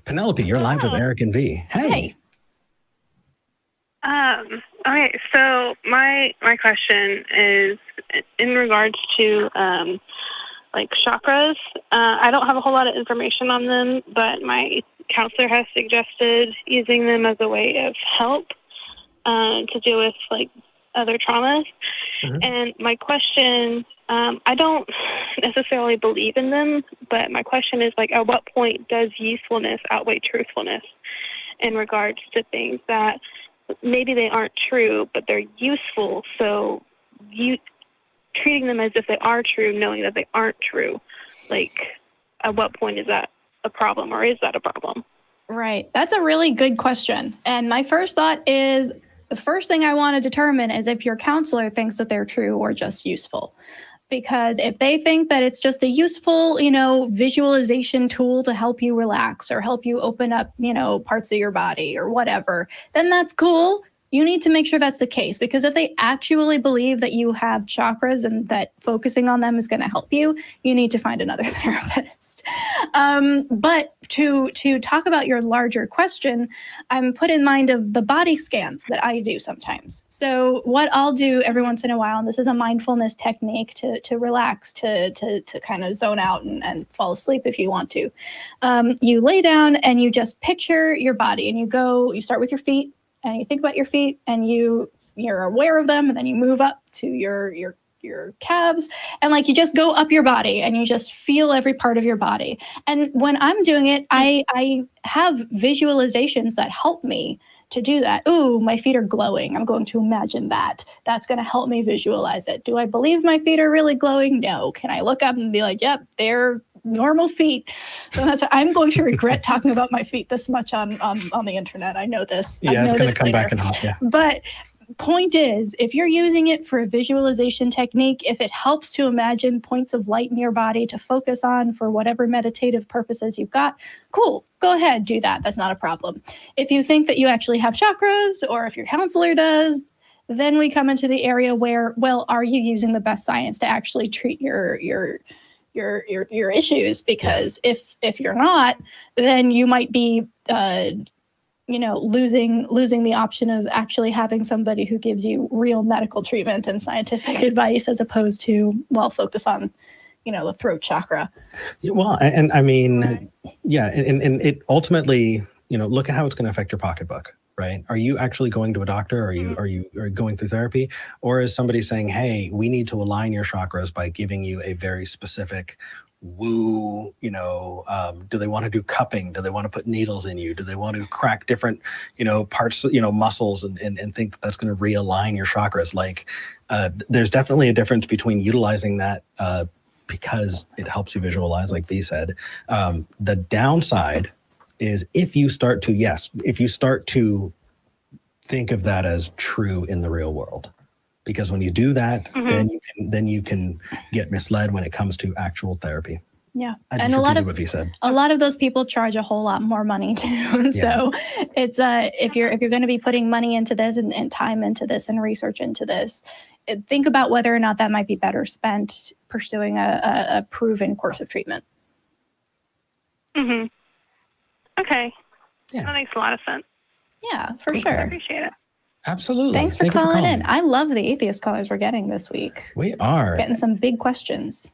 Penelope, you're live with Eric and Vi. Hey. Okay, so my question is in regards to like chakras. I don't have a whole lot of information on them, but my counselor has suggested using them as a way of help to deal with like other traumas. And my question, I don't necessarily believe in them, but my question is like, at what point does usefulness outweigh truthfulness in regards to things that maybe they aren't true, but they're useful? So you treating them as if they are true, knowing that they aren't true, like at what point is that a problem, or is that a problem? Right. That's a really good question. And my first thought is, the first thing I want to determine is if your counselor thinks that they're true or just useful. Because if they think that it's just a useful, visualization tool to help you relax or help you open up, parts of your body or whatever, then that's cool. You need to make sure that's the case, because if they actually believe that you have chakras and that focusing on them is going to help you, you need to find another therapist. But to talk about your larger question, I'm put in mind of the body scans that I do sometimes. So what I'll do every once in a while, and this is a mindfulness technique to relax, to kind of zone out and fall asleep if you want to. You lay down and you just picture your body, and you start with your feet. And you think about your feet, and you're aware of them, and then you move up to your calves, and like you just go up your body, and you just feel every part of your body. And when I'm doing it, I have visualizations that help me to do that. Ooh, my feet are glowing. I'm going to imagine that. That's going to help me visualize it. Do I believe my feet are really glowing? No. Can I look up and be like, yep, they're normal feet? So I'm going to regret talking about my feet this much on the internet. I know this. Yeah, it's going to come back and haunt you. But point is, if you're using it for a visualization technique, if it helps to imagine points of light in your body to focus on for whatever meditative purposes you've got, cool. Go ahead, do that. That's not a problem. If you think that you actually have chakras, or if your counselor does, then we come into the area where, well, are you using the best science to actually treat your issues? Because if you're not, then you might be losing the option of actually having somebody who gives you real medical treatment and scientific advice, as opposed to, well, focus on the throat chakra. Well, and I mean, yeah, and it ultimately, look at how it's going to affect your pocketbook. Right? Are you actually going to a doctor? Are you going through therapy? Or is somebody saying, hey, we need to align your chakras by giving you a very specific woo, do they want to do cupping? Do they want to put needles in you? Do they want to crack different, parts, muscles and think that's going to realign your chakras? Like, there's definitely a difference between utilizing that because it helps you visualize, like Vi said. The downside is if you start to think of that as true in the real world, because when you do that, then you can get misled when it comes to actual therapy. Yeah, and a lot of what Vi said. A lot of those people charge a whole lot more money too. Yeah. So it's if you're going to be putting money into this and time into this and research into this, think about whether or not that might be better spent pursuing a proven course of treatment. Okay. Yeah. That makes a lot of sense. Yeah, for sure. I appreciate it. Absolutely. Thanks for calling in. I love the atheist callers we're getting this week. We are. Getting some big questions.